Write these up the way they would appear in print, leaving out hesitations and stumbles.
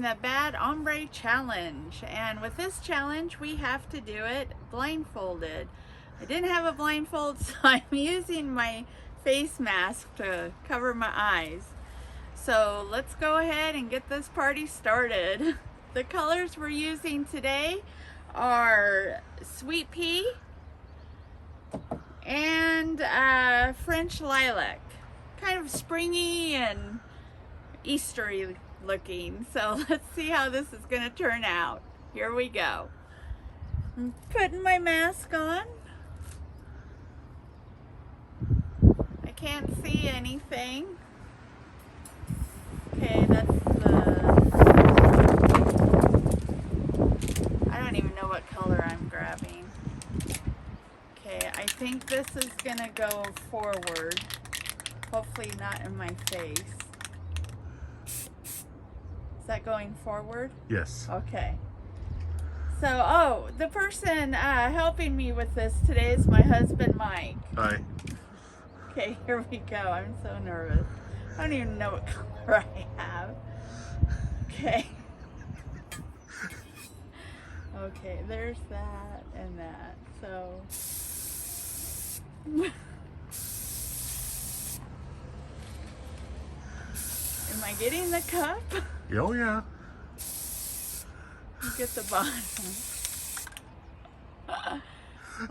the Bad Ombre Challenge, and with this challenge we have to do it blindfolded. I didn't have a blindfold, so I'm using my face mask to cover my eyes. So let's go ahead and get this party started. The colors we're using today are sweet pea and French lilac. Kind of springy and Eastery looking. So let's see how this is going to turn out. Here we go. I'm putting my mask on. I can't see anything. Okay, that's I don't even know what color I'm grabbing. Okay, I think this is gonna go forward. Hopefully not in my face. Is that going forward? Yes. Okay. So, the person helping me with this today is my husband, Mike. Hi. Okay, here we go. I'm so nervous. I don't even know what color I have. Okay. Okay, there's that and that. So, am I getting the cup? Oh yeah. You get the bottom.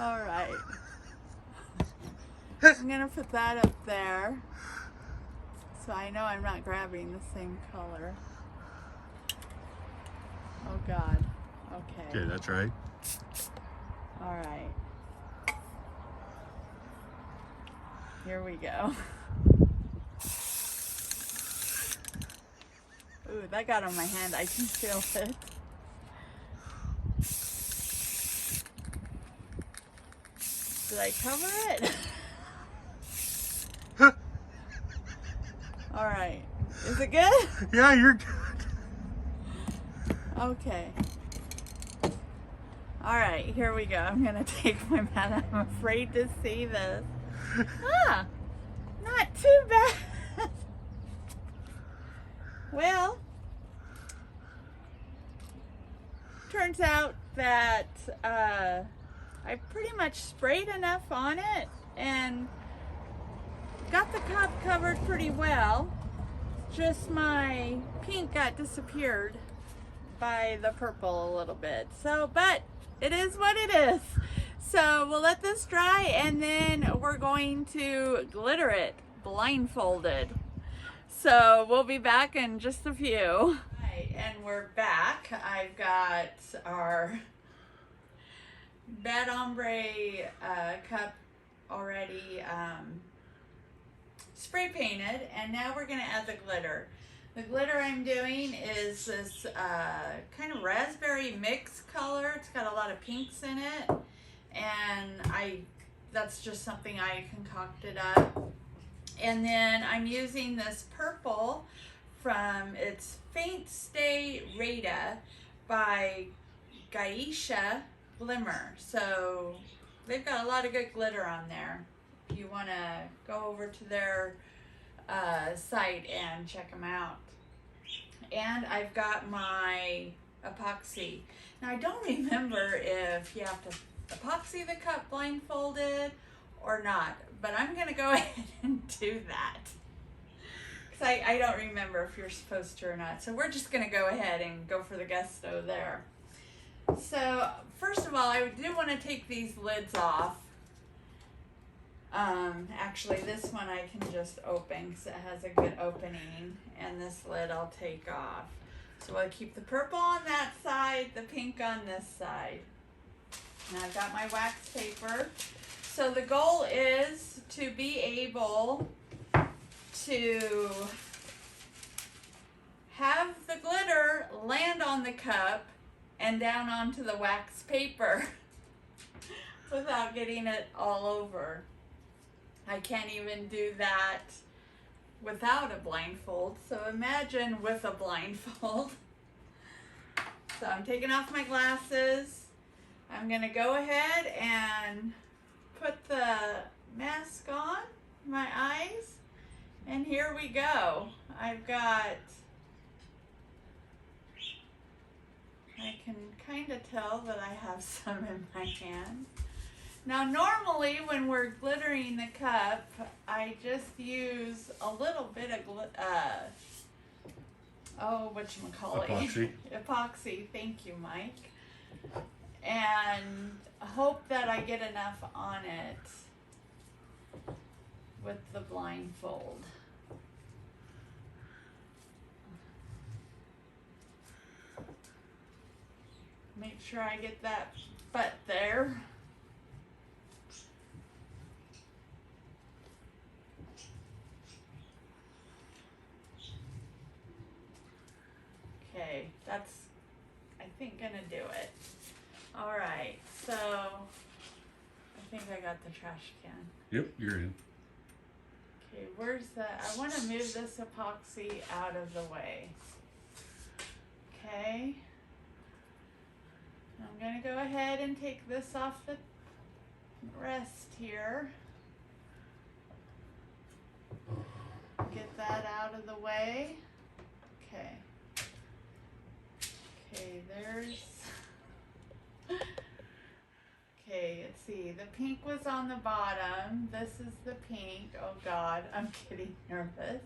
All right. I'm gonna put that up there, so I know I'm not grabbing the same color. Oh God. Okay. Okay, that's right. All right. Here we go. Ooh, that got on my hand. I can feel it. Did I cover it? All right. Is it good? Yeah, you're good. Okay. All right, here we go. I'm gonna take my mat. I'm afraid to see this. Ah, not too bad. Well, turns out that I pretty much sprayed enough on it and got the cup covered pretty well. Just my pink got disappeared by the purple a little bit. So, but it is what it is. So we'll let this dry and then we're going to glitter it blindfolded. So we'll be back in just a few. Right, and we're back. I've got our Bad Ombre cup already spray painted, and now we're going to add the glitter. The glitter I'm doing is this kind of raspberry mix color. It's got a lot of pinks in it, and that's just something I concocted up. And then I'm using this purple from, it's Faint Stay Rada by Geisha Glimmer. So they've got a lot of good glitter on there. If you want to go over to their site and check them out. And I've got my epoxy. Now I don't remember if you have to epoxy the cup blindfolded or not, but I'm going to go ahead and do that. Because I don't remember if you're supposed to or not. So we're just going to go ahead and go for the gusto there. So first of all, I do want to take these lids off. Actually this one I can just open because it has a good opening, and this lid I'll take off. So I'll keep the purple on that side, the pink on this side. And I've got my wax paper. So the goal is to be able to have the glitter land on the cup and down onto the wax paper without getting it all over. I can't even do that without a blindfold, so imagine with a blindfold. So I'm taking off my glasses. I'm gonna go ahead and put the mask on my eyes, and here we go. I've got I can kind of tell that I have some in my hand. Now normally when we're glittering the cup, I just use a little bit of whatchamacallit? Epoxy. Epoxy, thank you, Mike. And hope that I get enough on it with the blindfold. Make sure I get that butt there. Okay, that's, I think, gonna do it. All right, so I think I got the trash can. Yep, you're in. Okay, where's the, I want to move this epoxy out of the way. Okay. I'm gonna go ahead and take this off the rest here. Get that out of the way. Okay. Okay, there's, okay, let's see, the pink was on the bottom. This is the pink. Oh God, I'm getting nervous.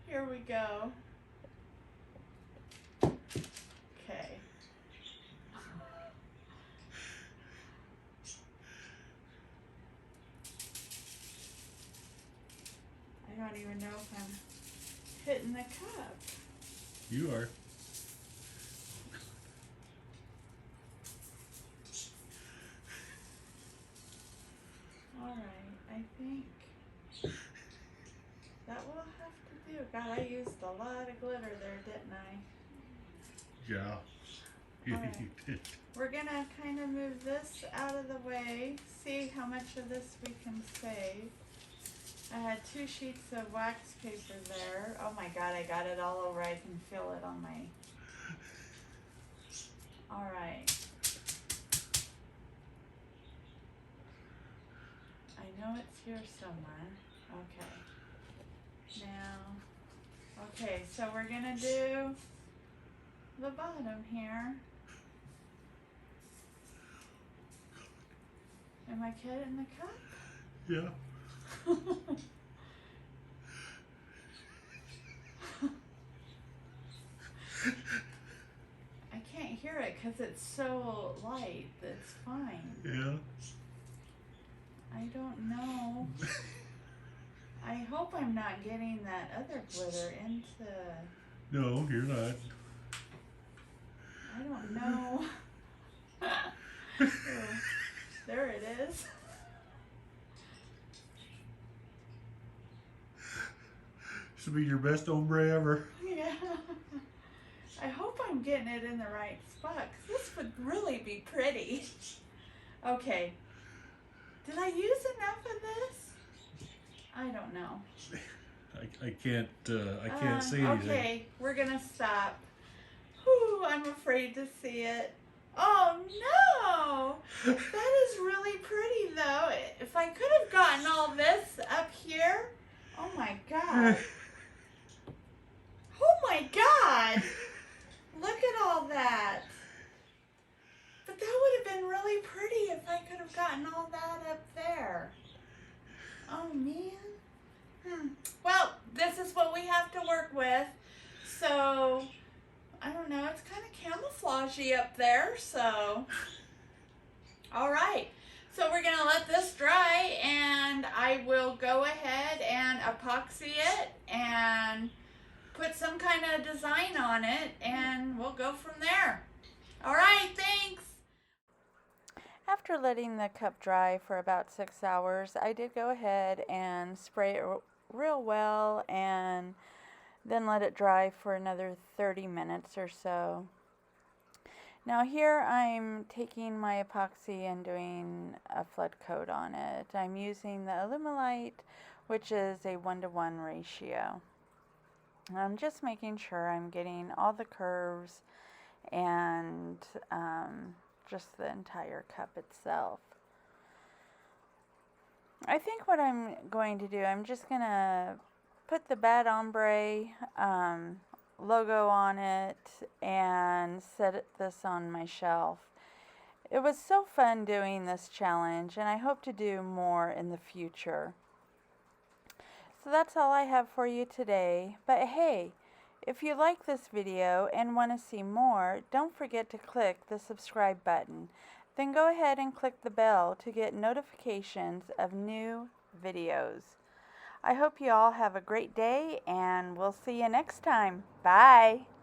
Here we go. Okay. I don't even know if I'm hitting the cup. You are. Alright, I think that will have to do. God, I used a lot of glitter there, didn't I? Yeah. You Alright. did. We're gonna kind of move this out of the way, see how much of this we can save. I had 2 sheets of wax paper there. Oh my God, I got it all over. I can feel it on my... Alright. I know it's here somewhere. Okay. Now, okay, so we're gonna do the bottom here. Am I getting the cup? Yeah. I can't hear it because it's so light. It's fine. Yeah. I don't know. I hope I'm not getting that other glitter into... No, you're not. I don't know. Oh, there it is. This will be your best ombre ever. Yeah. I hope I'm getting it in the right spot, 'cause this would really be pretty. Okay. Did I use enough of this? I don't know. I can't say anything. Okay, we're gonna stop. Whew, I'm afraid to see it. Oh no! That is really pretty though. If I could have gotten all this up here. Oh my God. Oh my God! Look at all that. But that would have been really pretty if I could have gotten all that up there. Oh man. Well, this is what we have to work with. So, I don't know, it's kind of camouflagey up there, so. All right, so we're gonna let this dry and I will go ahead and epoxy it and put some kind of design on it and we'll go from there. All right, thanks. After letting the cup dry for about 6 hours, I did go ahead and spray it real well and then let it dry for another 30 minutes or so. Now here I'm taking my epoxy and doing a flood coat on it. I'm using the Alumilite, which is a 1-to-1 ratio. I'm just making sure I'm getting all the curves and just the entire cup itself. I think what I'm going to do, I'm just going to put the bad ombre logo on it and set this on my shelf. It was so fun doing this challenge, and I hope to do more in the future. So that's all I have for you today. But hey, if you like this video and want to see more, don't forget to click the subscribe button. Then go ahead and click the bell to get notifications of new videos. I hope you all have a great day, and we'll see you next time. Bye!